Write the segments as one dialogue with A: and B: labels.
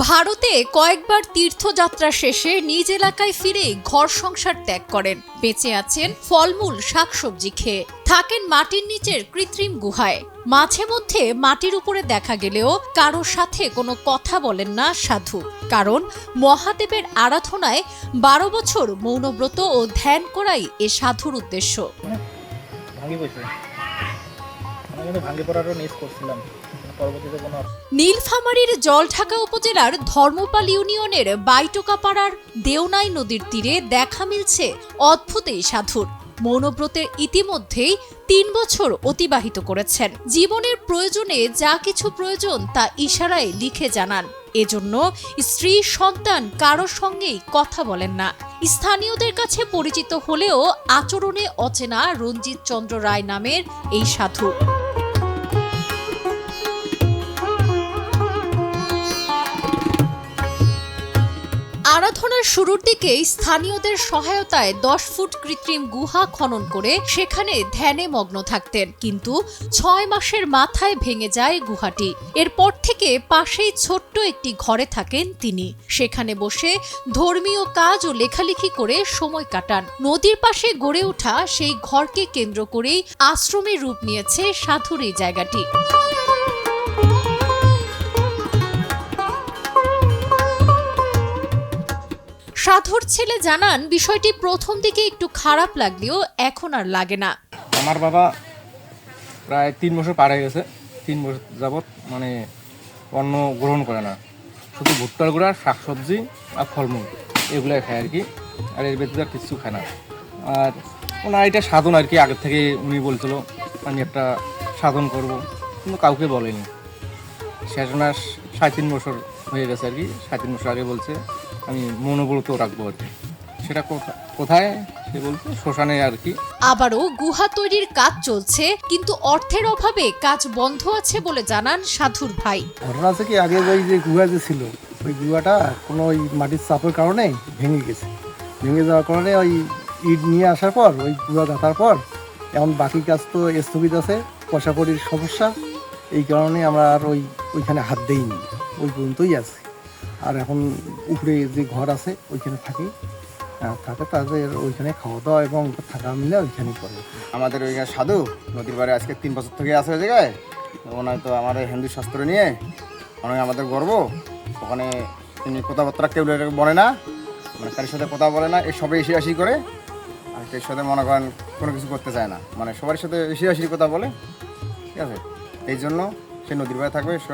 A: ভারতে কয়েকবার তীর্থযাত্রা শেষে নিজ এলাকায় ফিরে ঘর সংসার ত্যাগ করেন। বেঁচে আছেন ফলমূল শাকসবজি খেয়ে, থাকেন মাটির নিচের কৃত্রিম গুহায়। মাঝে মধ্যে মাটির উপরে দেখা গেলেও কারোর সাথে কোনো কথা বলেন না সাধু, কারণ মহাদেবের আরাধনায় 12 বছর মৌনব্রত ও ধ্যান করাই এ সাধুর উদ্দেশ্য। নীলফামারীর জলঢাকা উপজেলার ধর্মপাল ইউনিয়নের বাইটোকাপাড়ার দেওনাই নদীর তীরে দেখা মিলছে অদ্ভুত এই সাধুর। মৌনব্রতের ইতিমধ্যেই 3 বছর অতিবাহিত করেছেন। জীবনের প্রয়োজনে যা কিছু প্রয়োজন তা ইশারায় লিখে জানান। এজন্য স্ত্রী সন্তান কারোর সঙ্গেই কথা বলেন না। স্থানীয়দের কাছে পরিচিত হলেও আচরণে অচেনা রঞ্জিত চন্দ্র রায় নামের এই সাধু। আরাধনার শুরুর দিকে স্থানীয়দের সহায়তায় 10 ফুট কৃত্রিম গুহা খনন করে সেখানে ধ্যানে মগ্ন থাকতেন, কিন্তু 6 মাসের মাথায় ভেঙে যায় গুহাটি। এরপর থেকে পাশেই ছোট্ট একটি ঘরে থাকেন তিনি। সেখানে বসে ধর্মীয় কাজ ও লেখালেখি করে সময় কাটান। নদীর পাশে গড়ে ওঠা সেই ঘরকে কেন্দ্র করেই আশ্রমের রূপ নিয়েছে সাধুর এই জায়গাটি। সাধুর ছেলে জানান, বিষয়টি প্রথম দিকে একটু খারাপ লাগলেও এখন আর লাগে না।
B: আমার বাবা প্রায় 3 বছর পার হয়ে গেছে। 3 বছর যাবৎ মানে অন্ন গ্রহণ করে না, শুধু ভুট্টার গুঁড়া, শাকসবজি আর ফলমূল এগুলোই খায় আর কি। আর এর ব্যতীত আর কিছু খায় না। আর ওনার এটা সাধন আর কি, আগের থেকে উনি বলছিল আমি একটা সাধন করব, কিন্তু কাউকে বলেনি। শেষ মাস 3.5 বছর হয়ে গেছে আর কি। 3.5 বছর আগে বলছে আমি মনোব্রত রাখবো আর কি। সেটা কোথায় সে বলছে শ্মশানে আর কি।
A: আবারও গুহা তৈরির কাজ চলছে, কিন্তু অর্থের অভাবে কাজ বন্ধ আছে বলে জানান সাধুর ভাই।
C: ঘটনা আছে কি, আগে ওই যে গুহা যে ছিল, ওই গুহাটা কোনো ওই মাটির চাপের কারণে ভেঙে গেছে। ভেঙে যাওয়ার কারণে ওই ইট নিয়ে আসার পর ওই গুহা গাঁথার পর এখন বাকি কাজ তো স্থগিত আছে, পয়সা কড়ির সমস্যা। এই কারণে আমরা আর ওইখানে হাত দেইনি, ওই পর্যন্তই আছে। আর এখন উপরে যে ঘর আছে ওইখানে থাকে তাদের ওইখানে খাওয়া দাওয়া এবং থাকা মিলে ওইখানেই করে।
D: আমাদের ওইখানে সাধু নদীর পাড়ে আজকে 3 বছর থেকে আছে ওই জায়গায়। ওনার তো আমাদের হিন্দু শাস্ত্র নিয়ে অনেক আমাদের গর্ব। ওখানে তিনি কথাবার্তা কেউ বলে না, মানে কারোর সাথে কথা বলে না, এই সবাই এসে করে। আর কেউ সাথে মনে করেন কোনো কিছু করতে চায় না, মানে সবার সাথে এসে কথা বলে, ঠিক আছে। এই জন্য সে নদীর পাড়ে থাকবে, সে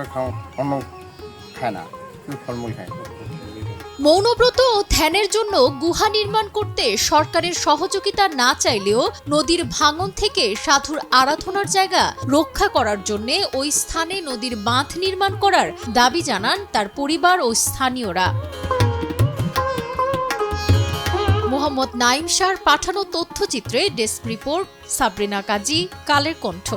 D: অন্য খায় না, শুধু ফলমূল খায়।
A: মৌনব্রত ও ধ্যানের জন্য গুহা নির্মাণ করতে সরকারের সহযোগিতা না চাইলেও নদীর ভাঙন থেকে সাধুর আরাধনার জায়গা রক্ষা করার জন্য ওই স্থানে নদীর বাঁধ নির্মাণ করার দাবি জানান তার পরিবার ও স্থানীয়রা। মোহাম্মদ নাইম শাহর পাঠানো তথ্যচিত্রে ডেস্ক রিপোর্ট, সাবরিনা কাজী, কালের কণ্ঠ।